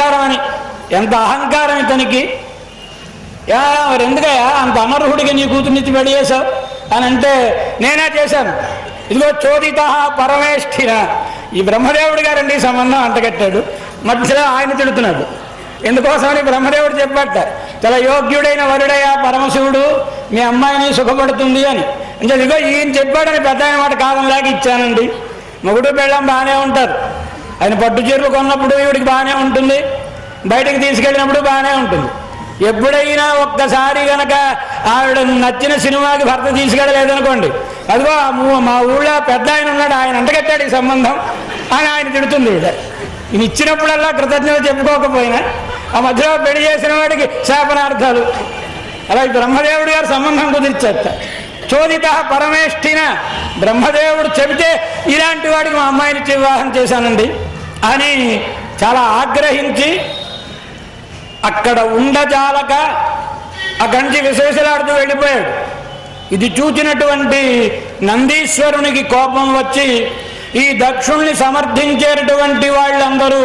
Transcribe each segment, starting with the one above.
అహంకారం అని. ఎంత అహంకారం ఇతనికి! మరి ఎందుకయ్యా అంత అనర్హుడిగా నీ కూతుర్నిచ్చి పెళ్లి చేశావు అని అంటే, నేనే చేశాను, ఇదిగో చోదిత పరమేష్ఠిన. ఈ బ్రహ్మదేవుడి గారండి సంబంధం అంటగట్టాడు. మధ్యలో ఆయన తిడుతున్నాడు. ఎందుకోసమని బ్రహ్మదేవుడు చెప్పాట, చాలా యోగ్యుడైన వరుడయ్యా పరమశివుడు, మీ అమ్మాయిని సుఖపడుతుంది అని. అంటే ఇదిగో ఈయన చెప్పాడని పెద్ద ఆయన మాట కాదంలాగా ఇచ్చానండి. మొగుడు పెళ్ళం బాగానే ఉంటారు. ఆయన పట్టు చీరలు కొన్నప్పుడు ఈవిడికి బాగానే ఉంటుంది, బయటకు తీసుకెళ్ళినప్పుడు బాగానే ఉంటుంది. ఎప్పుడైనా ఒక్కసారి గనక ఆవిడ నచ్చిన సినిమాకి భర్త తీసుకెళ్ళలేదనుకోండి, అదిగో మా ఊళ్ళో పెద్ద ఆయన ఉన్నాడు, ఆయన అంటగట్టాడు ఈ సంబంధం అని ఆయన తిడుతుంది. ఈయన ఇచ్చినప్పుడల్లా కృతజ్ఞత చెప్పుకోకపోయినా ఆ మధ్యలో పెళ్లి చేసిన వాడికి శాపనార్థాలు. అలా బ్రహ్మదేవుడి గారు సంబంధం కుదిర్చేట. చోదిత పరమేష్ఠిన, బ్రహ్మదేవుడు చెబితే ఇలాంటి వాడికి మా అమ్మాయిని వివాహం చేశానండి అని చాలా ఆగ్రహించి అక్కడ ఉండజాలక అక్కడి నుంచి విశేషలాడుతూ వెళ్ళిపోయాడు. ఇది చూచినటువంటి నందీశ్వరునికి కోపం వచ్చి, ఈ దక్షుణ్ణి సమర్థించేటటువంటి వాళ్ళందరూ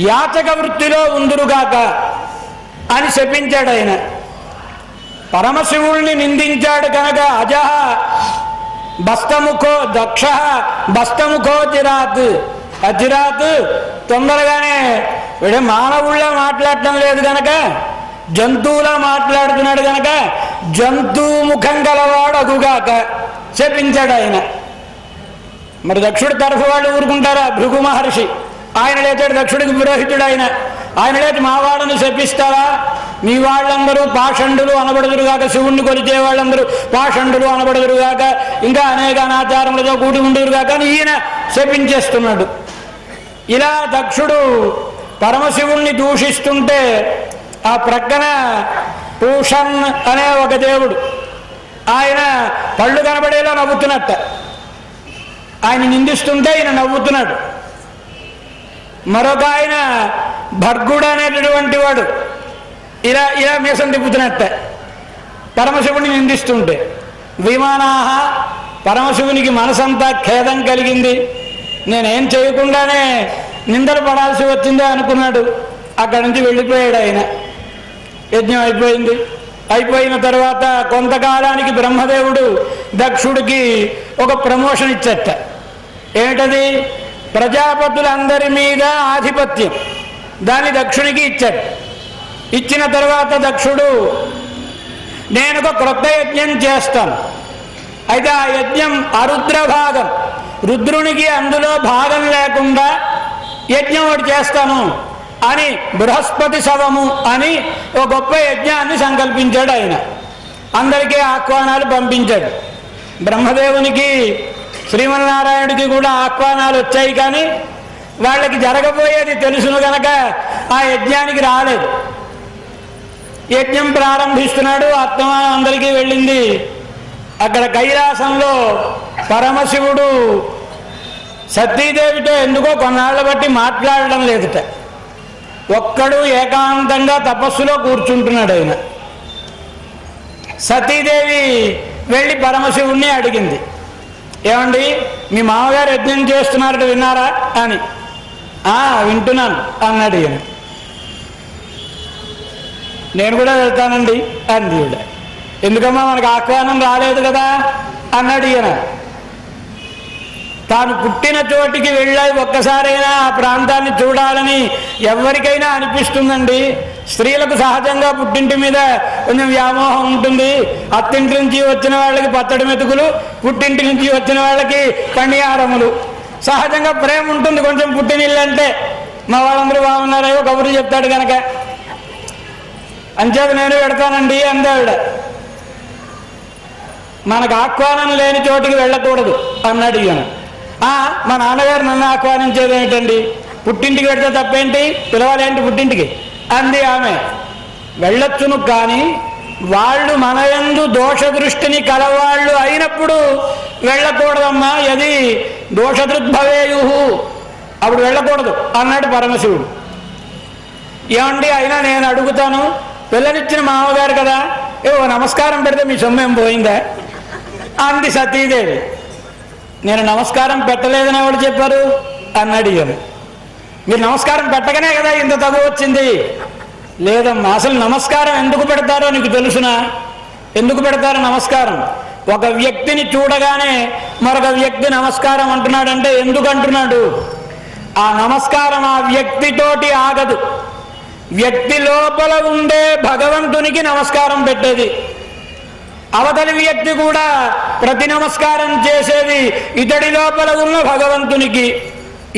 యాచక వృత్తిలో ఉందురుగాక అని శపించాడు ఆయన. పరమశివుణ్ణి నిందించాడు కనుక అజహ బస్తముఖో దక్ష బస్తముఖో చిరాత్. అచిరాత్ తొందరగానే వీడు మానవుళ్ళ మాట్లాడటం లేదు కనుక జంతువులా మాట్లాడుతున్నాడు కనుక జంతువు ముఖం గలవాడు అగుగాక శపించాడు ఆయన. మరి దక్షుడి తరఫు వాళ్ళు ఊరుకుంటారా? భృగు మహర్షి ఆయన లేచాడు, దక్షుడికి పురోహితుడు ఆయన. ఆయన లేచి మా వాళ్ళని శపిస్తారా? మీ వాళ్ళందరూ పాషండులు అనబడదురుగాక, శివుణ్ణి కొలిచే వాళ్ళందరూ పాషండులు అనబడదురుగాక, ఇంకా అనేక అనాచారములతో కూడి ఉండురుగాక అని ఈయన శపించేస్తున్నాడు. ఇలా దక్షుడు పరమశివుణ్ణి దూషిస్తుంటే ఆ ప్రక్కన పూషన్ అనే ఒక దేవుడు ఆయన పళ్ళు కనబడేలా నవ్వుతున్నట్ట. ఆయన నిందిస్తుంటే ఈయన నవ్వుతున్నాడు. మరొక ఆయన భర్గుడు అనేటటువంటి వాడు ఇలా ఇలా మీసం తిప్పుతున్నట్ట పరమశివుని నిందిస్తుంటే. విమానాహ, పరమశివునికి మనసంతా ఖేదం కలిగింది, నేనేం చేయకుండానే నిందలు పడాల్సి వచ్చిందే అనుకున్నాడు. అక్కడి నుంచి వెళ్ళిపోయాడు ఆయన. యజ్ఞం అయిపోయింది. అయిపోయిన తర్వాత కొంతకాలానికి బ్రహ్మదేవుడు దక్షుడికి ఒక ప్రమోషన్ ఇచ్చట. ఏమిటది? ప్రజాపతులందరి మీద ఆధిపత్యం, దాన్ని దక్షుడికి ఇచ్చాడు. ఇచ్చిన తర్వాత దక్షుడు, నేను ఒక క్రొత్త యజ్ఞం చేస్తాను, అయితే ఆ యజ్ఞం అరుద్ర భాగం, రుద్రునికి అందులో భాగం లేకుండా యజ్ఞం ఒకటి చేస్తాను అని బృహస్పతి శవము అని ఒక గొప్ప యజ్ఞాన్ని సంకల్పించాడు ఆయన. అందరికీ ఆహ్వానాలు పంపించాడు. బ్రహ్మదేవునికి శ్రీమన్నారాయణుడికి కూడా ఆహ్వానాలు వచ్చాయి, కానీ వాళ్ళకి జరగబోయేది తెలుసును గనక ఆ యజ్ఞానికి రాలేదు. యజ్ఞం ప్రారంభిస్తున్నాడు, ఆత్మానం అందరికీ వెళ్ళింది. అక్కడ కైలాసంలో పరమశివుడు సతీదేవితో ఎందుకో కొన్నాళ్ల బట్టి మాట్లాడడం లేదుట. ఒక్కడు ఏకాంతంగా తపస్సులో కూర్చుంటున్నాడు ఆయన. సతీదేవి వెళ్ళి పరమశివుణ్ణి అడిగింది, ఏమండి మీ మామగారు యజ్ఞం చేస్తున్నారట విన్నారా అని. వింటున్నాను అన్నాడు ఈయన. నేను కూడా వెళ్తానండి అంది ఈవిడ. ఎందుకమ్మా మనకు ఆహ్వానం రాలేదు కదా అన్నాడు ఈయన. తాను పుట్టిన చోటికి వెళ్ళాలి, ఒక్కసారైనా ఆ ప్రాంతాన్ని చూడాలని ఎవరికైనా అనిపిస్తుందండి. స్త్రీలకు సహజంగా పుట్టింటి మీద కొంచెం వ్యామోహం ఉంటుంది. అత్తింటి నుంచి వచ్చిన వాళ్ళకి పచ్చడి మెతుకులు, పుట్టింటి నుంచి వచ్చిన వాళ్ళకి పణియారములు, సహజంగా ప్రేమ ఉంటుంది కొంచెం పుట్టినిల్లు అంటే. మా వాళ్ళందరూ బాగున్నారో కబుర్లు చెప్తాడు కనుక. అంచేత నేను పెడతానండి అందావిడ. మనకు ఆహ్వానం లేని చోటికి వెళ్ళకూడదు అన్నాడు ఈయన. మా నాన్నగారు నన్ను ఆహ్వానించేది ఏమిటండి, పుట్టింటికి వెళ్తే తప్పేంటి, పిలవాలేంటి పుట్టింటికి అంది ఆమె. వెళ్ళొచ్చును, కానీ వాళ్ళు మన యందు దోష దృష్టిని కలవాళ్ళు అయినప్పుడు వెళ్ళకూడదమ్మా. అది దోషదృద్భవేయు, అప్పుడు వెళ్ళకూడదు అన్నాడు పరమశివుడు. ఏమండి అయినా నేను అడుగుతాను, పిల్లనిచ్చిన మామగారు కదా, నమస్కారం పెడితే మీ సొమ్మేం పోయిందా అంది సతీదేవి. నేను నమస్కారం పెట్టలేదని ఎవరు చెప్పారు అన్నాడు ఈయన. మీరు నమస్కారం పెట్టగానే కదా ఇంత తగు వచ్చింది. లేదమ్మా, అసలు నమస్కారం ఎందుకు పెడతారో నీకు తెలుసునా? ఎందుకు పెడతారో నమస్కారం? ఒక వ్యక్తిని చూడగానే మరొక వ్యక్తి నమస్కారం అంటున్నాడంటే ఎందుకు అంటున్నాడు? ఆ నమస్కారం ఆ వ్యక్తితోటి ఆగదు. వ్యక్తి లోపల ఉండే భగవంతునికి నమస్కారం పెట్టేది. అవతలి వ్యక్తి కూడా ప్రతి నమస్కారం చేసేది ఇతడి లోపల ఉన్న భగవంతునికి.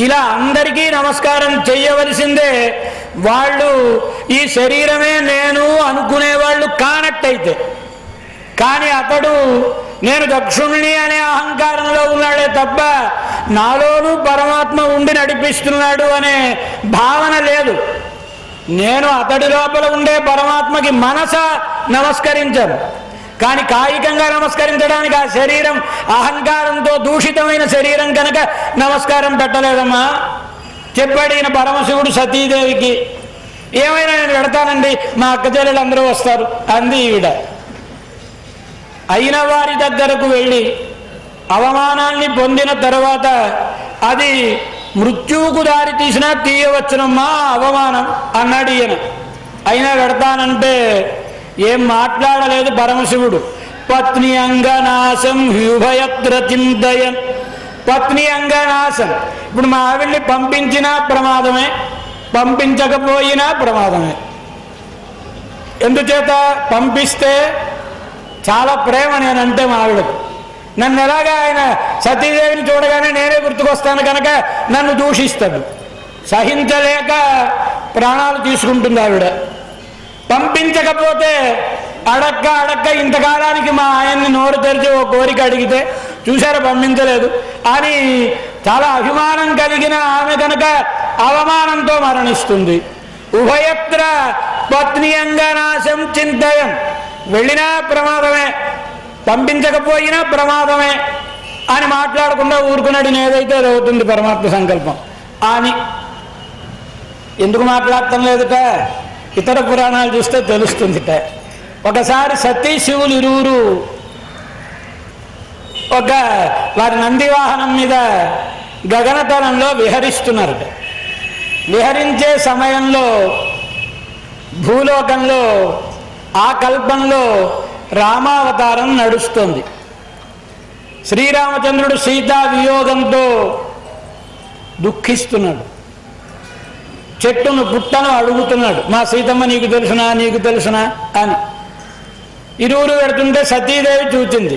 ఇలా అందరికీ నమస్కారం చెయ్యవలసిందే. వాళ్ళు ఈ శరీరమే నేను అనుకునేవాళ్ళు కానట్టయితే. కానీ అతడు నేను దక్షుణ్ణి అనే అహంకారంలో ఉన్నాడే తప్ప నాలోనూ పరమాత్మ ఉండి నడిపిస్తున్నాడు అనే భావన లేదు. నేను అతడి లోపల ఉండే పరమాత్మకి మనస నమస్కరించాను, కానీ కాయికంగా నమస్కరించడానికి ఆ శరీరం అహంకారంతో దూషితమైన శరీరం కనుక నమస్కారం పెట్టలేదమ్మా. చెప్పాడు ఈయన పరమశివుడు సతీదేవికి. ఏమైనా నేను పెడతానండి, మా అక్క చెల్లెలు అందరూ వస్తారు అంది ఈవిడ. అయిన వారి దగ్గరకు వెళ్ళి అవమానాన్ని పొందిన తర్వాత అది మృత్యువుకు దారి తీసినా తీయవచ్చునమ్మా అవమానం అన్నాడు ఈయన. అయినా పెడతానంటే ఏం మాట్లాడలేదు పరమశివుడు. పత్ని అంగనాశం హ్యుభయత్ర చింతయన్. పత్ని అంగనాశం. ఇప్పుడు మా ఆవిడ్ని పంపించినా ప్రమాదమే, పంపించకపోయినా ప్రమాదమే. ఎందుచేత? పంపిస్తే చాలా ప్రేమ నేనంటే మా ఆవిడకు. నన్ను ఎలాగా ఆయన సతీదేవిని చూడగానే నేనే గుర్తుకొస్తాను కనుక నన్ను దూషిస్తాడు. సహించలేక ప్రాణాలు తీసుకుంటుంది ఆవిడ. పంపించకపోతే అడక్క ఇంతకాలానికి మా ఆయన్ని నోరు తెరిచి ఓ కోరిక అడిగితే చూసారా పంపించలేదు అని చాలా అభిమానం కలిగిన ఆమె కనుక అవమానంతో మరణిస్తుంది. ఉభయత్ర పత్ని అంగనాశం చింతయం. వెళ్ళినా ప్రమాదమే, పంపించకపోయినా ప్రమాదమే అని మాట్లాడకుండా ఊరుకున్నాడు. ఏదైతే అవుతుంది పరమాత్మ సంకల్పం అని. ఎందుకు మాట్లాడటం లేదుట? ఇతర పురాణాలు చూస్తే తెలుస్తుందిట. ఒకసారి సతీ శివులు ఇరువురు ఒక వారి నందివాహనం మీద గగనతలంలో విహరిస్తున్నారట. విహరించే సమయంలో భూలోకంలో ఆ కల్పంలో రామావతారం నడుస్తుంది. శ్రీరామచంద్రుడు సీతా వియోగంతో దుఃఖిస్తున్నాడు. చెట్టును పుట్టను అడుగుతున్నాడు, మా సీతమ్మ నీకు తెలుసునా నీకు తెలుసునా అని. ఇరువురు పెడుతుంటే సతీదేవి చూచింది.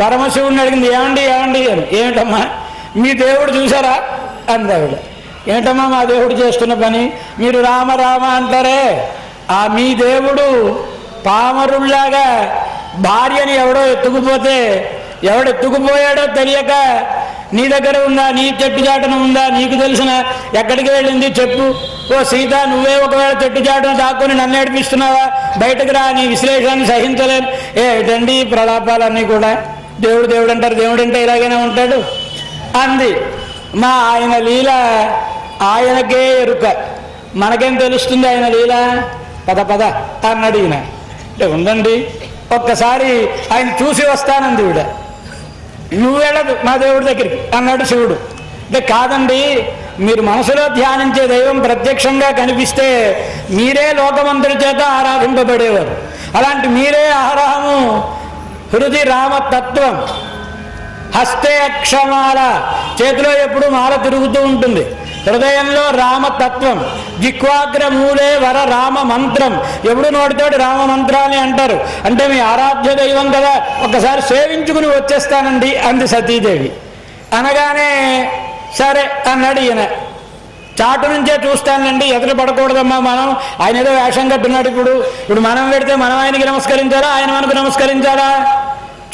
పరమశివుడిని అడిగింది, ఏమండి ఏమండి అని. ఏమిటమ్మా మీ దేవుడు చూసారా అంది ఆవిడ. ఏమిటమ్మా మా దేవుడు చేస్తున్న పని? మీరు రామ రామ అంటారే, ఆ మీ దేవుడు పామరుల్లాగా భార్యని ఎవడో ఎత్తుకుపోతే ఎవడెత్తుకుపోయాడో తెలియక నీ దగ్గర ఉందా, నీ చెట్టు చాటున ఉందా, నీకు తెలిసిన ఎక్కడికి వెళ్ళింది చెప్పు. ఓ సీత, నువ్వే ఒకవేళ చెట్టు చాటున దాక్కుని నన్ను ఏడిపిస్తున్నావా? బయటకు రా, నీ విశ్లేషణని సహించలేను. ఏటండి ప్రలాపాలన్నీ కూడా? దేవుడు దేవుడు అంటారు, దేవుడు అంటే ఇలాగైనా ఉంటాడు అంది. మా ఆయన లీల ఆయనకే ఎరుక, మనకేం తెలుస్తుంది ఆయన లీల? పద పద అన్నాడు ఈయన. అంటే ఉండండి ఒక్కసారి ఆయన చూసి వస్తానంది ఈవిడ. నువ్వు వెళ్ళదు మా దేవుడి దగ్గరికి అన్నాడు శివుడు. అంటే కాదండి, మీరు మనసులో ధ్యానించే దైవం ప్రత్యక్షంగా కనిపిస్తే మీరే లోకమంతుడి చేత ఆరాధింపబడేవారు. అలాంటి మీరే అహరహము హృది రామతత్వం, హస్తే అక్షమాల, చేతిలో ఎప్పుడు మాల తిరుగుతూ ఉంటుంది. హృదయంలో రామతత్వం, జిక్వాగ్రమూలే వర రామ మంత్రం. ఎప్పుడు నోటితోటి రామ మంత్రాన్ని అంటారు. అంటే మీ ఆరాధ్య దైవం కదా, ఒక్కసారి సేవించుకుని వచ్చేస్తానండి అంది సతీదేవి. అనగానే సరే అన్నాడు ఈయన. చాటు నుంచే చూస్తానండి, ఎదురు పడకూడదమ్మా మనం. ఆయన ఏదో వేషం కట్టున్నాడు. ఇప్పుడు మనం పెడితే మనం ఆయనకి నమస్కరించాలా, ఆయన మనకు నమస్కరించాలా?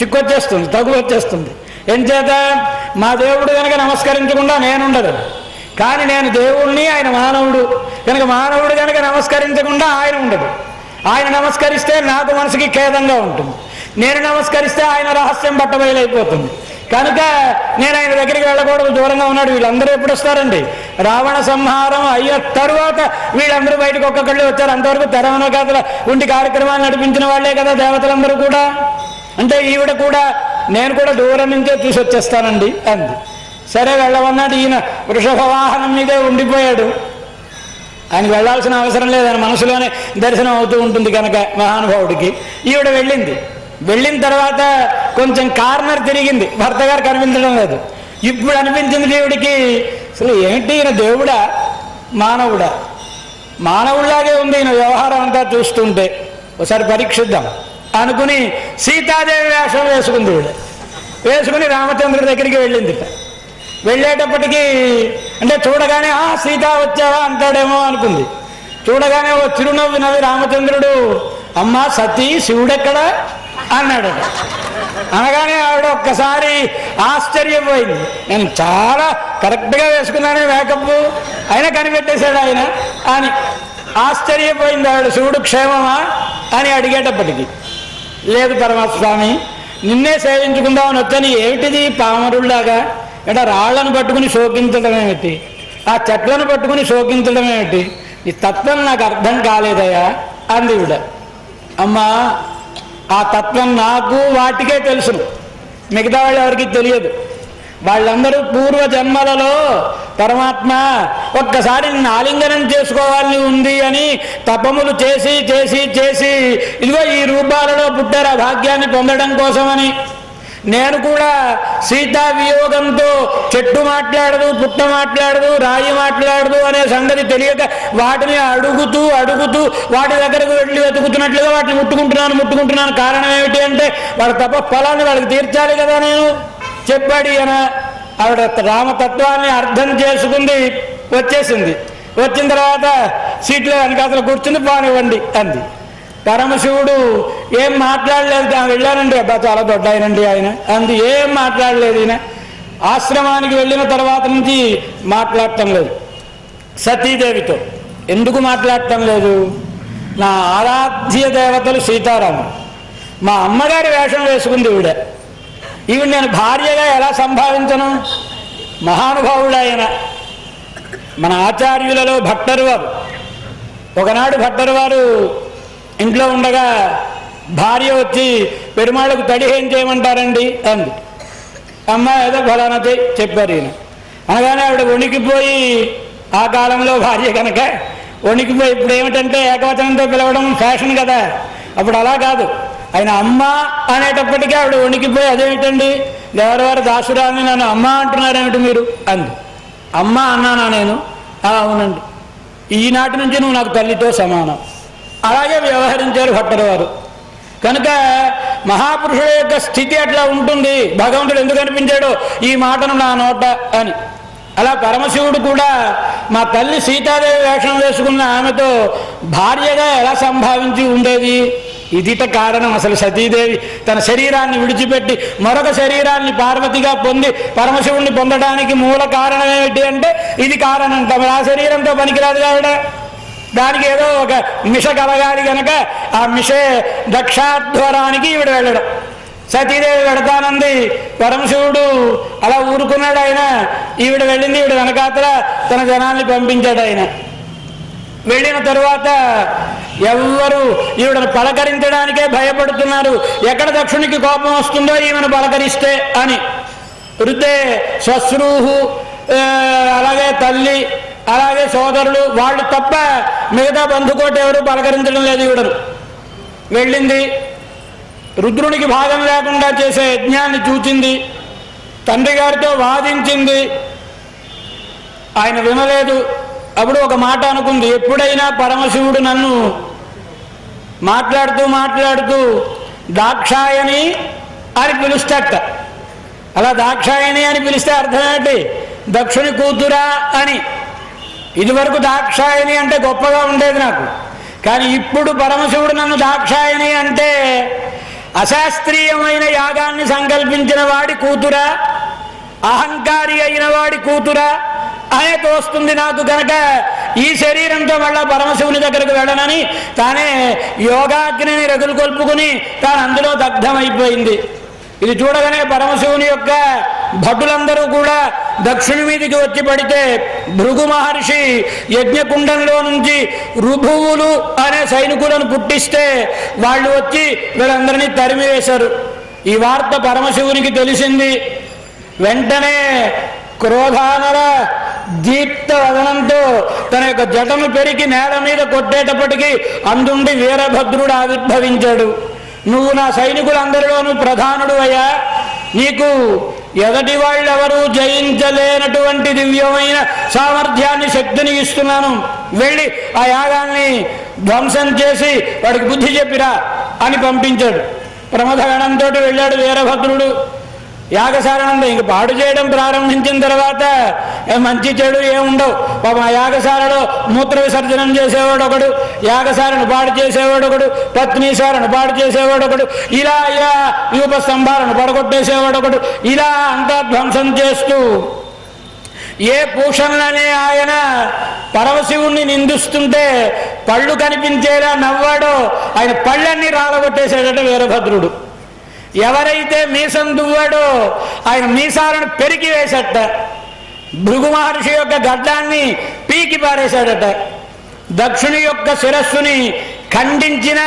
చిక్కొచ్చేస్తుంది, తగు వచ్చేస్తుంది. ఎంచేత మా దేవుడు కనుక నమస్కరించకుండా నేనుండదు. కానీ నేను దేవుణ్ణి, ఆయన మానవుడు కనుక మానవుడు కనుక నమస్కరించకుండా ఆయన ఉండదు. ఆయన నమస్కరిస్తే నాకు మనసుకి ఖేదంగా ఉంటుంది, నేను నమస్కరిస్తే ఆయన రహస్యం బట్టబయలైపోతుంది. కనుక నేను ఆయన దగ్గరికి వెళ్ళకూడదు, దూరంగా ఉన్నాడు. వీళ్ళందరూ ఎప్పుడు వస్తారండి? రావణ సంహారం అయ్యే తరువాత వీళ్ళందరూ బయటకు ఒక్కొక్కళ్ళు వచ్చారు. అంతవరకు తెరవన కథల ఉండి కార్యక్రమాలు నడిపించిన వాళ్లే కదా దేవతలందరూ కూడా. అంటే ఈవిడ కూడా నేను కూడా దూరం నుంచే చూసి వచ్చేస్తానండి అంది. సరే వెళ్ళమన్నాడు. ఈయన వృషభ వాహనం మీదే ఉండిపోయాడు. ఆయనకు వెళ్లాల్సిన అవసరం లేదు, ఆయన మనసులోనే దర్శనం అవుతూ ఉంటుంది కనుక మహానుభావుడికి. ఈవిడ వెళ్ళింది. వెళ్ళిన తర్వాత కొంచెం కార్నర్ తిరిగింది, భర్త గారు కనిపించడం లేదు. ఇప్పుడు అనిపించింది దేవుడికి, అసలు ఏంటి ఈయన దేవుడా మానవుడా? మానవుడిలాగే ఉంది ఈయన వ్యవహారం అంతా చూస్తుంటే, ఒకసారి పరీక్షిద్దాం అనుకుని సీతాదేవి వేషం వేసుకుంది. ఈవిడ వేసుకుని రామచంద్రుడి దగ్గరికి వెళ్ళింది. వెళ్ళేటప్పటికీ అంటే చూడగానే సీత వచ్చావా అంటాడేమో అనుకుంది. చూడగానే ఓ చిరునవ్వు నవ్వి రామచంద్రుడు, అమ్మా సతీ శివుడెక్కడా అన్నాడు. అనగానే ఆవిడ ఒక్కసారి ఆశ్చర్యపోయింది. నేను చాలా కరెక్ట్గా వేసుకున్నానే మేకప్, అయినా కనిపెట్టేశాడు ఆయన అని ఆశ్చర్యపోయింది ఆవిడ. శివుడు క్షేమమా అని అడిగేటప్పటికి, లేదు పరమాత్మ నిన్నే సేవించుకుందామని వచ్చాను. ఏమిటిది పామరుల్లాగా? అంటే రాళ్లను పట్టుకుని శోకించడం ఏమిటి, ఆ చెట్లను పట్టుకుని శోకించడం ఏమిటి? ఈ తత్వం నాకు అర్థం కాలేదయ్యా అంది ఈవిడ. అమ్మా ఆ తత్వం నాకు వాటికే తెలుసును, మిగతా వాళ్ళు ఎవరికి తెలియదు. వాళ్ళందరూ పూర్వ జన్మలలో పరమాత్మ ఒక్కసారి నిన్ను ఆలింగనం చేసుకోవాలని ఉంది అని తపములు చేసి చేసి చేసి ఇదిగో ఈ రూపాలలో పుట్టారు ఆ భాగ్యాన్ని పొందడం కోసమని. నేను కూడా సీతా వియోగంతో చెట్టు మాట్లాడదు, పుట్ట మాట్లాడదు, రాయి మాట్లాడదు అనే సంగతి తెలియక వాటిని అడుగుతూ అడుగుతూ వాటి దగ్గరకు వెళ్ళి వెతుకుతున్నట్లుగా వాటిని ముట్టుకుంటున్నాను. కారణం ఏమిటి అంటే వాళ్ళ ఫలాన్ని వాళ్ళకి తీర్చాలి కదా నేను చెప్పాడు ఈయన. ఆవిడ రామతత్వాన్ని అర్థం చేసుకుంది, వచ్చేసింది. వచ్చిన తర్వాత సీట్లో వెనకాతలు కూర్చుంది, పానివ్వండి అంది. పరమశివుడు ఏం మాట్లాడలేదు. వెళ్ళానండి, అబ్బా చాలా దొడ్డ ఆయనండి ఆయన అంది. ఏం మాట్లాడలేదు ఈయన. ఆశ్రమానికి వెళ్ళిన తర్వాత నుంచి మాట్లాడటం లేదు సతీదేవితో. ఎందుకు మాట్లాడటం లేదు? నా ఆరాధ్య దేవతలు సీతారాముడు, మా అమ్మగారి వేషం వేసుకుంది ఈవిడ నేను భార్యగా ఎలా సంభావించను? మహానుభావుడు ఆయన. మన ఆచార్యులలో భట్టరు వారు, ఒకనాడు భట్టరు వారు ఇంట్లో ఉండగా భార్య వచ్చి పెరుమాళ్ళకు తడి ఏం చేయమంటారండి అంది. అమ్మ ఏదో ఫలానా చెప్పారు ఈయన. అనగానే ఆవిడ వణికిపోయి, ఆ కాలంలో భార్య కనుక వణికిపోయి, ఇప్పుడు ఏమిటంటే ఏకవచనంతో పిలవడం ఫ్యాషన్ కదా, అప్పుడు అలా కాదు. ఆయన అమ్మ అనేటప్పటికీ ఆవిడ వణికిపోయి, అదేమిటండి దేవరవారి దాసురాన్ని నన్ను అమ్మ అంటున్నారేమిటి మీరు అంది. అమ్మ అన్నానా నేను? అవునండి, ఈనాటి నుంచి నువ్వు నాకు తల్లితో సమానం. అలాగే వ్యవహరించారు భట్టరు వారు. కనుక మహాపురుషుల యొక్క స్థితి అట్లా ఉంటుంది. భగవంతుడు ఎందుకు అనిపించాడో ఈ మాటను నా నోట అని. అలా పరమశివుడు కూడా మా తల్లి సీతాదేవి వేషం వేసుకున్న ఆమెతో భార్యగా ఎలా సంభావించి ఉండేది? ఇదిట కారణం. అసలు సతీదేవి తన శరీరాన్ని విడిచిపెట్టి మరొక శరీరాన్ని పార్వతిగా పొంది పరమశివుణ్ణి పొందడానికి మూల కారణం ఏమిటి అంటే ఇది కారణం. ఆ శరీరంతో పనికిరాదు ఆవిడ, దానికి ఏదో ఒక మిష కలగాలి కనుక ఆ మిషే దక్షాధ్వరానికి ఈవిడ వెళ్ళడం. సతీదేవి వెడతానంది, పరమశివుడు అలా ఊరుకున్నాడు. ఆయన ఈవిడ వెళ్ళింది, ఈవిడ వెనకాతల తన జనాల్ని పంపించాడు ఆయన. వెళ్ళిన తరువాత ఎవ్వరూ ఈవిడను పలకరించడానికే భయపడుతున్నారు. ఎక్కడ దక్షునికి కోపం వస్తుందో ఈమెను పలకరిస్తే అని. వృద్ధే శ్వశ్రూహు, అలాగే తల్లి, అలాగే సోదరులు, వాళ్ళు తప్ప మిగతా బంధుకోట ఎవరు పలకరించడం లేదు ఈవిడను. వెళ్ళింది, రుద్రునికి భాగం లేకుండా చేసే యజ్ఞాన్ని చూచింది, తండ్రి గారితో వాదించింది. ఆయన వినలేదు. అప్పుడు ఒక మాట అనుకుంది, ఎప్పుడైనా పరమశివుడు నన్ను మాట్లాడుతూ మాట్లాడుతూ దాక్షాయణి అని పిలుస్తాట. అలా దాక్షాయణి అని పిలిస్తే అర్థం ఏంటి? దక్షుని కూతురా అని. ఇదివరకు దాక్షాయణి అంటే గొప్పగా ఉండేది నాకు, కానీ ఇప్పుడు పరమశివుడు నన్ను దాక్షాయణి అంటే అశాస్త్రీయమైన యాగాన్ని సంకల్పించిన వాడి కూతురా, అహంకారి అయిన వాడి కూతురా అనే తోస్తుంది నాకు. కనుక ఈ శరీరంతో మళ్ళా పరమశివుని దగ్గరకు వెళ్ళనని తానే యోగాగ్నిని రగులు కొల్పుకుని తాను అందులో దగ్ధమైపోయింది. ఇది చూడగానే పరమశివుని యొక్క భటులందరూ కూడా దక్షిణ మీదికి వచ్చి పడితే భృగు మహర్షి యజ్ఞకుండంలో నుంచి రుభువులు అనే సైనికులను పుట్టిస్తే వాళ్ళు వచ్చి వీళ్ళందరినీ తరిమివేశారు. ఈ వార్త పరమశివునికి తెలిసింది. వెంటనే క్రోధానల దీప్త వదనంతో తన యొక్క జటను పెరిగి నేల మీద కొట్టేటప్పటికీ అందుండి వీరభద్రుడు ఆవిర్భవించాడు. నువ్వు నా సైనికులందరిలోనూ ప్రధానుడు అయ్యా, నీకు ఎదటి వాళ్ళెవరూ జయించలేనటువంటి దివ్యమైన సామర్థ్యాన్ని, శక్తిని ఇస్తున్నాను. వెళ్ళి ఆ యాగాన్ని ధ్వంసం చేసి వాడికి బుద్ధి చెప్పిరా అని పంపించాడు. ప్రమథగణంతో వెళ్ళాడు వీరభద్రుడు. యాగశాలను ఇంక పాడు చేయడం ప్రారంభించిన తర్వాత మంచి చెడు ఏముండవు. పాపం ఆ యాగశాలలో మూత్ర విసర్జనం చేసేవాడు ఒకడు, యాగశాలను పాడు చేసేవాడు ఒకడు, పత్నీశాలను పాడు చేసేవాడు ఒకడు, ఇలా యూపస్తంభాలను పడగొట్టేసేవాడు ఒకడు, ఇలా అంతా ధ్వంసం చేస్తూ ఏ పూషణలనే ఆయన పరమశివుణ్ణి నిందిస్తుంటే పళ్ళు కనిపించేలా నవ్వాడో ఆయన పళ్ళన్నీ రాలగొట్టేశాడట వీరభద్రుడు. ఎవరైతే మీసం దువ్వాడో ఆయన మీసాలను పెరికి వేసట. భృగు మహర్షి యొక్క గడ్డాన్ని పీకి పారేశాడట. దక్షుని యొక్క శిరస్సుని ఖండించిన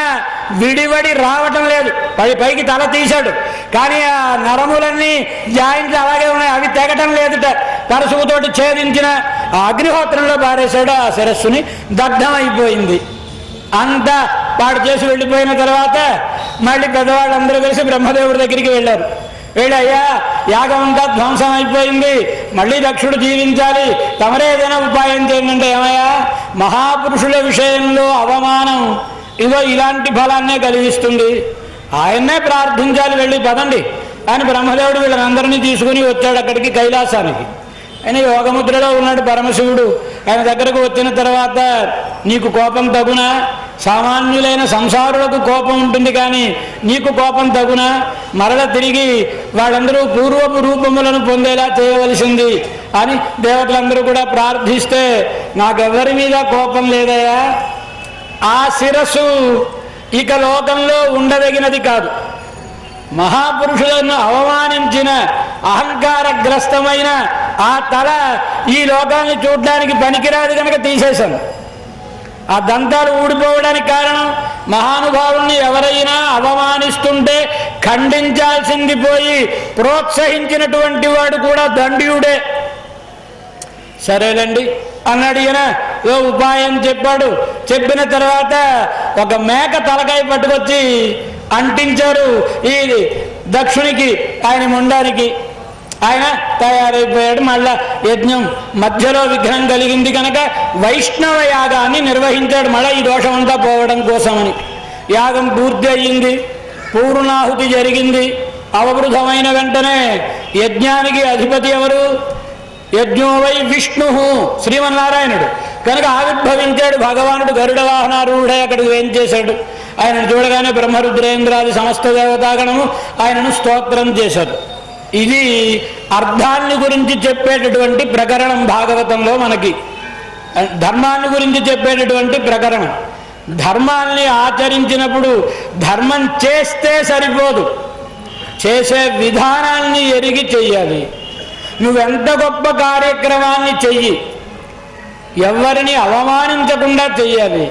విడివడి రావటం లేదు. పైకి తల తీశాడు, కానీ ఆ నరములన్నీ జాయింట్లు అలాగే ఉన్నాయి, అవి తెగటం లేదుట. పరశువుతోటి ఛేదించిన ఆ అగ్నిహోత్రంలో పారేశాడు. ఆ శిరస్సుని దగ్ధం అయిపోయింది. అంతా పాడు చేసి వెళ్ళిపోయిన తర్వాత మళ్ళీ పెద్దవాళ్ళందరూ కలిసి బ్రహ్మదేవుడి దగ్గరికి వెళ్ళారు. వెళ్ళి అయ్యా, యాగం అంతా ధ్వంసం అయిపోయింది, మళ్ళీ దక్షుడు జీవించాలి, తమరే ఏదైనా ఉపాయం చేయండి. ఏమయ్యా, మహాపురుషుల విషయంలో అవమానం ఇదో ఇలాంటి ఫలాన్నే కలిగిస్తుంది, ఆయన్నే ప్రార్థించాలి, వెళ్ళి పదండి అని బ్రహ్మదేవుడు వీళ్ళందరినీ తీసుకుని వచ్చాడు అక్కడికి, కైలాసానికి. ఆయన యోగముద్రలో ఉన్నాడు పరమశివుడు. ఆయన దగ్గరకు వచ్చిన తర్వాత నీకు కోపం తగునా? సామాన్యులైన సంసారులకు కోపం ఉంటుంది, కానీ నీకు కోపం తగునా? మరల తిరిగి వాళ్ళందరూ పూర్వపు రూపములను పొందేలా చేయవలసింది అని దేవతలందరూ కూడా ప్రార్థిస్తే నాకెవరి మీద కోపం లేదయ్యా. ఆ శిరస్సు ఇక లోకంలో ఉండదగినది కాదు. మహాపురుషులను అవమానించిన అహంకారగ్రస్తమైన ఆ తల ఈ లోకాన్ని చూడడానికి పనికిరాదు కనుక తీసేశాను. ఆ దంతాలు ఊడిపోవడానికి కారణం మహానుభావుల్ని ఎవరైనా అవమానిస్తుంటే ఖండించాల్సింది పోయి ప్రోత్సహించినటువంటి వాడు కూడా దండియుడే. సరేలండి అన్నాడు. ఈయన ఓ ఉపాయం చెప్పాడు. చెప్పిన తర్వాత ఒక మేక తలకాయ పట్టుకొచ్చి అంటించారు ఈ దక్షునికి, ఆయన ముండానికి. ఆయన తయారైపోయాడు. మళ్ళా యజ్ఞం మధ్యలో విఘ్నం కలిగింది కనుక వైష్ణవ యాగాన్ని నిర్వహించాడు. మళ్ళీ ఈ దోషం అంతా పోవడం కోసమని యాగం పూర్తి అయ్యింది, పూర్ణాహుతి జరిగింది. అవబృధమైన వెంటనే యజ్ఞానికి అధిపతి ఎవరు? యజ్ఞో వై విష్ణు, శ్రీమన్నారాయణుడు కనుక ఆవిర్భవించాడు. భగవానుడు గరుడ వాహనారూఢై అక్కడికి ఏం చేశాడు? ఆయనను చూడగానే బ్రహ్మరుద్రేంద్రాది సమస్త దేవతాగణము ఆయనను స్తోత్రం చేశారు. ఇది అర్థాన్ని గురించి చెప్పేటటువంటి ప్రకరణం భాగవతంలో. మనకి ధర్మాన్ని గురించి చెప్పేటటువంటి ప్రకరణం. ధర్మాన్ని ఆచరించినప్పుడు ధర్మం చేస్తే సరిపోదు, చేసే విధానాన్ని ఎరిగి చెయ్యాలి. నువ్వెంత గొప్ప కార్యక్రమాన్ని చెయ్యి, ఎవరిని అవమానించకుండా చెయ్యాలి.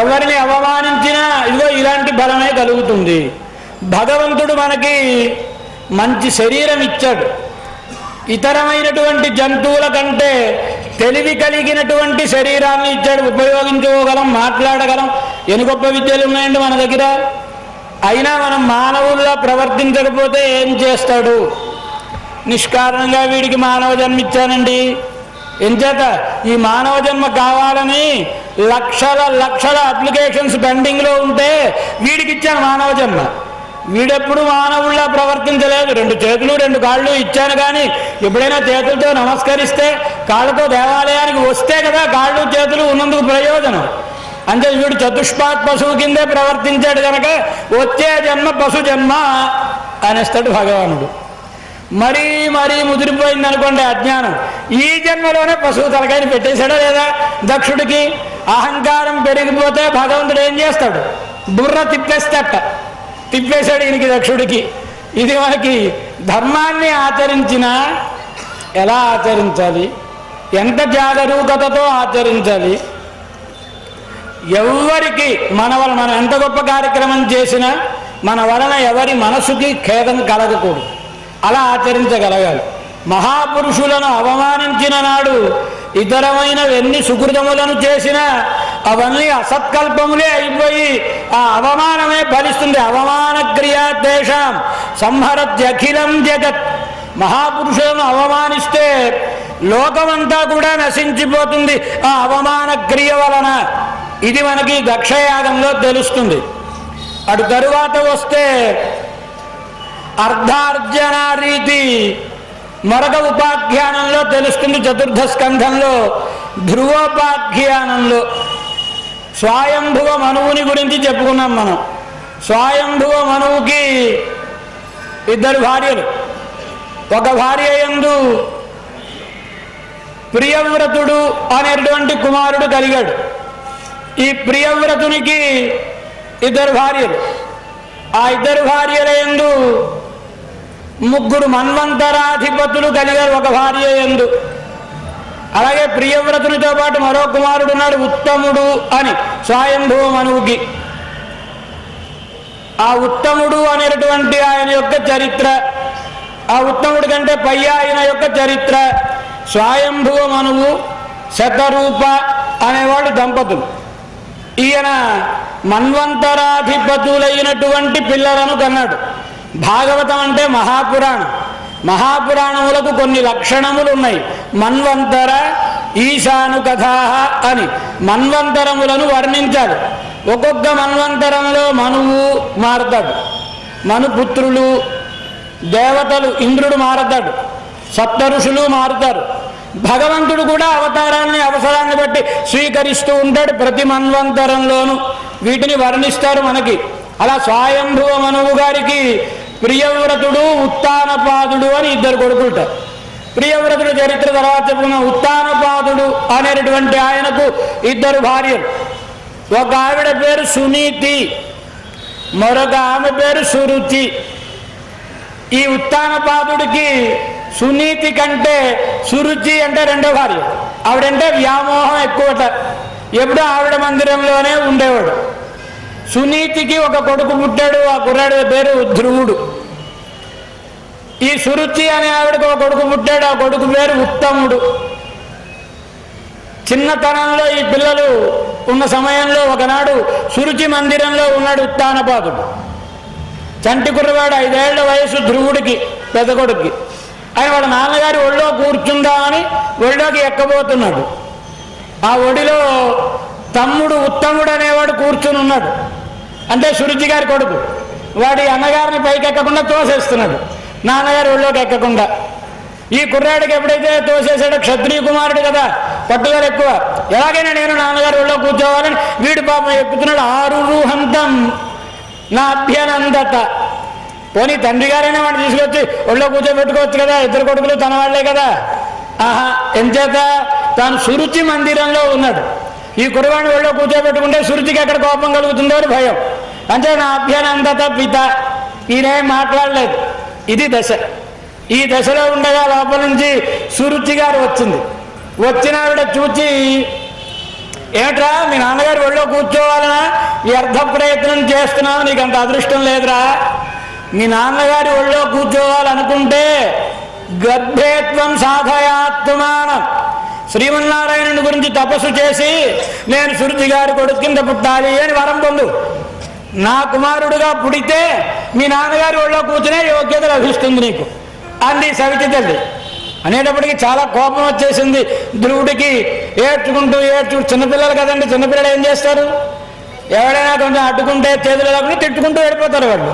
ఎవరిని అవమానించినా ఇదిగో ఇలాంటి బలమే కలుగుతుంది. భగవంతుడు మనకి మంచి శరీరం ఇచ్చాడు. ఇతరమైనటువంటి జంతువుల కంటే తెలివి కలిగినటువంటి శరీరాన్ని ఇచ్చాడు. ఉపయోగించుకోగలం, మాట్లాడగలం. ఎన్ని గొప్ప విద్యలు ఉన్నాయండి మన దగ్గర. అయినా మనం మానవుల్లా ప్రవర్తించకపోతే ఏం చేస్తాడు? నిష్కారణంగా వీడికి మానవ జన్మ ఇచ్చానండి, ఎంచేత ఈ మానవ జన్మ కావాలని లక్షల లక్షల అప్లికేషన్స్ పెండింగ్లో ఉంటే వీడికి ఇచ్చాను మానవ జన్మ. వీడెప్పుడు మానవుల్లా ప్రవర్తించలేదు. 2 చేతులు 2 కాళ్ళు ఇచ్చాను, కానీ ఎప్పుడైనా చేతులతో నమస్కరిస్తే కాళ్ళతో దేవాలయానికి వస్తే కదా కాళ్ళు చేతులు ఉన్నందుకు ప్రయోజనం. అంటే వీడు చతుష్పాత్ పశువు కిందే ప్రవర్తించాడు కనుక వచ్చే జన్మ పశు జన్మ అనేస్తాడు భగవానుడు. మరీ మరీ ముదిరిపోయింది అనుకోండి అజ్ఞానం, ఈ జన్మలోనే పశువు తలకాయని పెట్టేశాడా లేదా? దక్షుడికి అహంకారం పెరిగిపోతే భగవంతుడు ఏం చేస్తాడు? బుర్ర తిప్పేశాడు ఈయనకి, దక్షుడికి. ఇది మనకి ధర్మాన్ని ఆచరించినా ఎలా ఆచరించాలి, ఎంత జాగరూకతతో ఆచరించాలి, ఎవరికి మన వలన మనం ఎంత గొప్ప కార్యక్రమం చేసినా మన వలన ఎవరి మనసుకి ఖేదం కలగకూడదు, అలా ఆచరించగలగాలి. మహాపురుషులను అవమానించిన నాడు ఇతరమైనవి ఎన్ని సుకృతములను చేసినా అవన్నీ అసత్కల్పములే అయిపోయి ఆ అవమానమే ఫలిస్తుంది. అవమాన క్రియా తేషాం సంహరత్యఖిలం జగత్. మహాపురుషులను అవమానిస్తే లోకమంతా కూడా నశించిపోతుంది ఆ అవమాన క్రియ వలన. ఇది మనకి దక్షయాగంలో తెలుస్తుంది. అటు తరువాత వస్తే అర్ధార్జన రీతి మరొక ఉపాఖ్యానంలో తెలుస్తుంది. చతుర్థ స్కంధంలో ధ్రువోపాఖ్యానంలో స్వయంభువ మనువుని గురించి చెప్పుకున్నాం మనం. స్వయంభువ మనువుకి ఇద్దరు భార్యలు. ఒక భార్య యందు ప్రియవ్రతుడు అనేటువంటి కుమారుడు కలిగాడు. ఈ ప్రియవ్రతునికి ఇద్దరు భార్యలు. ఆ ఇద్దరు భార్యల యందు ముగ్గురు మన్వంతరాధిపతులు కలిగారు ఒక భార్య యందు. అలాగే ప్రియవ్రతునితో పాటు మరో కుమారుడు ఉన్నాడు ఉత్తముడు అని స్వయంభువ మనువుకి. ఆ ఉత్తముడు అనేటువంటి ఆయన యొక్క చరిత్ర, ఆ ఉత్తముడి కంటే పై ఆయన యొక్క చరిత్ర. స్వయంభువ మనువు శతరూప అనేవాడు దంపతులు. ఈయన మన్వంతరాధిపతులైనటువంటి పిల్లలను కన్నాడు. భాగవతం అంటే మహాపురాణం. మహాపురాణములకు కొన్ని లక్షణములు ఉన్నాయి. మన్వంతర ఈశాను కథా అని మన్వంతరములను వర్ణించాడు. ఒక్కొక్క మన్వంతరంలో మనువు మారతాడు, మనుపుత్రులు, దేవతలు, ఇంద్రుడు మారతాడు, సప్త ఋషులు మారుతారు. భగవంతుడు కూడా అవతారాన్ని అవసరాన్ని బట్టి స్వీకరిస్తూ ఉంటాడు ప్రతి మన్వంతరంలోనూ. వీటిని వర్ణిస్తారు మనకి. అలా స్వయంభువ మనువు గారికి ప్రియవ్రతుడు ఉత్తానపాదుడు అని ఇద్దరు కొడుకుంటారు. ప్రియవ్రతుడు చరిత్ర తర్వాత చెప్పుకున్న ఉత్తానపాదుడు అనేటువంటి ఆయనకు ఇద్దరు భార్యలు. ఒక ఆవిడ పేరు సునీతి, మరొక ఆమె పేరు సురుచి. ఈ ఉత్తానపాదుడికి సునీతి కంటే సురుచి అంటే రెండో భార్య. ఆవిడంటే వ్యామోహం ఎక్కువట. ఎప్పుడూ ఆవిడ మందిరంలోనే ఉండేవాడు. సునీతికి ఒక కొడుకు పుట్టాడు. ఆ కుర్రాడి పేరు ధ్రువుడు. ఈ సురుచి అనే ఆవిడకు ఒక కొడుకు పుట్టాడు. ఆ కొడుకు పేరు ఉత్తముడు. చిన్నతనంలో ఈ పిల్లలు ఉన్న సమయంలో ఒకనాడు సురుచి మందిరంలో ఉన్నాడు ఉత్తానపాదుడు. చంటి కుర్రవాడు, 5 ఏళ్ల వయసు ధ్రువుడికి, పెద్ద కొడుక్కి. ఆయన వాళ్ళ నాన్నగారి ఒళ్ళో కూర్చుందామని ఒళ్ళోకి ఎక్కబోతున్నాడు. ఆ ఒడిలో తమ్ముడు ఉత్తముడు అనేవాడు కూర్చుని ఉన్నాడు. అంటే సురుచి గారి కొడుకు. వాడి అన్నగారిని పైకి ఎక్కకుండా తోసేస్తున్నాడు, నాన్నగారి ఒళ్ళోకి ఎక్కకుండా. ఈ కుర్రాడికి ఎప్పుడైతే తోసేసాడో, క్షత్రియ కుమారుడు కదా, పట్టుదల ఎక్కువ. ఎలాగైనా నేను నాన్నగారి ఒళ్ళో కూర్చోవాలని వీడు పాపం ఎక్కుతున్నాడు. ఆరుహంతం నా అభ్యనందత. పోనీ తండ్రి గారైనా వాడిని తీసుకొచ్చి ఒళ్ళో కూర్చోబెట్టుకోవచ్చు కదా, ఇద్దరు కొడుకులు తన వాళ్లే కదా. ఆహా, ఎంచేత తాను సురుచి మందిరంలో ఉన్నాడు. ఈ కుర్రవాడిని ఒళ్ళో కూర్చోబెట్టుకుంటే సురుచికి ఎక్కడ కోపం కలుగుతుందో అని భయం. అంటే నా అభ్యనందత పిత. ఈయనేం మాట్లాడలేదు. ఇది దశ. ఈ దశలో ఉండగా లోపల నుంచి సురుచి గారు వచ్చింది. వచ్చిన ఆవిడ చూచి, ఏమిట్రా మీ నాన్నగారు ఒళ్ళో కూర్చోవాలనా, వ్యర్థ ప్రయత్నం చేస్తున్నావు, నీకు అంత అదృష్టం లేదురా. మీ నాన్నగారి ఒళ్ళో కూర్చోవాలనుకుంటే గర్భేత్వం సాధయాత్మానం, శ్రీమన్నారాయణుని గురించి తపస్సు చేసి నేను సురుచి గారి కొడుకు కింద పుట్టాలి అని వరం పొందు. నా కుమారుడుగా పుడితే మీ నాన్నగారి ఒళ్ళో కూర్చునే యోగ్యత లభిస్తుంది నీకు అంది సవితి తల్లి. అనేటప్పటికీ చాలా కోపం వచ్చేసింది ధ్రువుడికి. ఏడ్చుకుంటూ చిన్నపిల్లలు కదండి, చిన్నపిల్లలు ఏం చేస్తారు, ఎవరైనా కొంచెం అడ్డుకుంటే చేతులు లేకుండా తిట్టుకుంటూ వెళ్ళిపోతారు వాళ్ళు.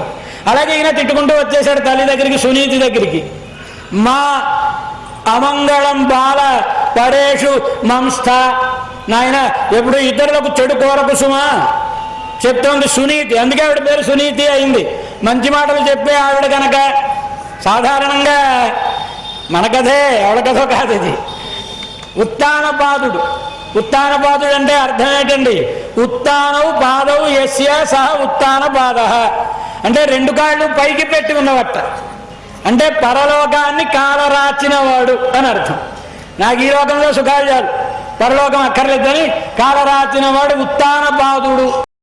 అలాగే ఈయన తిట్టుకుంటూ వచ్చేసాడు తల్లి దగ్గరికి, సునీతి దగ్గరికి. మా అమంగళం బాల పరేషు మంస్థ, నాయన ఎప్పుడు ఇతరులకు చెడు కోరకు సుమా చెప్తోంది సునీతి. అందుకే ఆవిడ పేరు సునీతి అయింది. మంచి మాటలు చెప్పే ఆవిడ కనుక. సాధారణంగా మన కథే, ఎవడ కథో కాదు ఇది. ఉత్తానపాదుడు. ఉత్తానపాదుడు అంటే అర్థం ఏంటండి, ఉత్తానవు పాదవు యస్య సహ ఉత్తానపాద అంటే 2 కాళ్ళు పైకి పెట్టి ఉన్నవట. అంటే పరలోకాన్ని కాలరాచినవాడు అని అర్థం. నాకు ఈ లోకంలో సుఖాలు చాలు, పరలోకం అక్కర్లేదని కాలరాచినవాడు ఉత్తానపాదుడు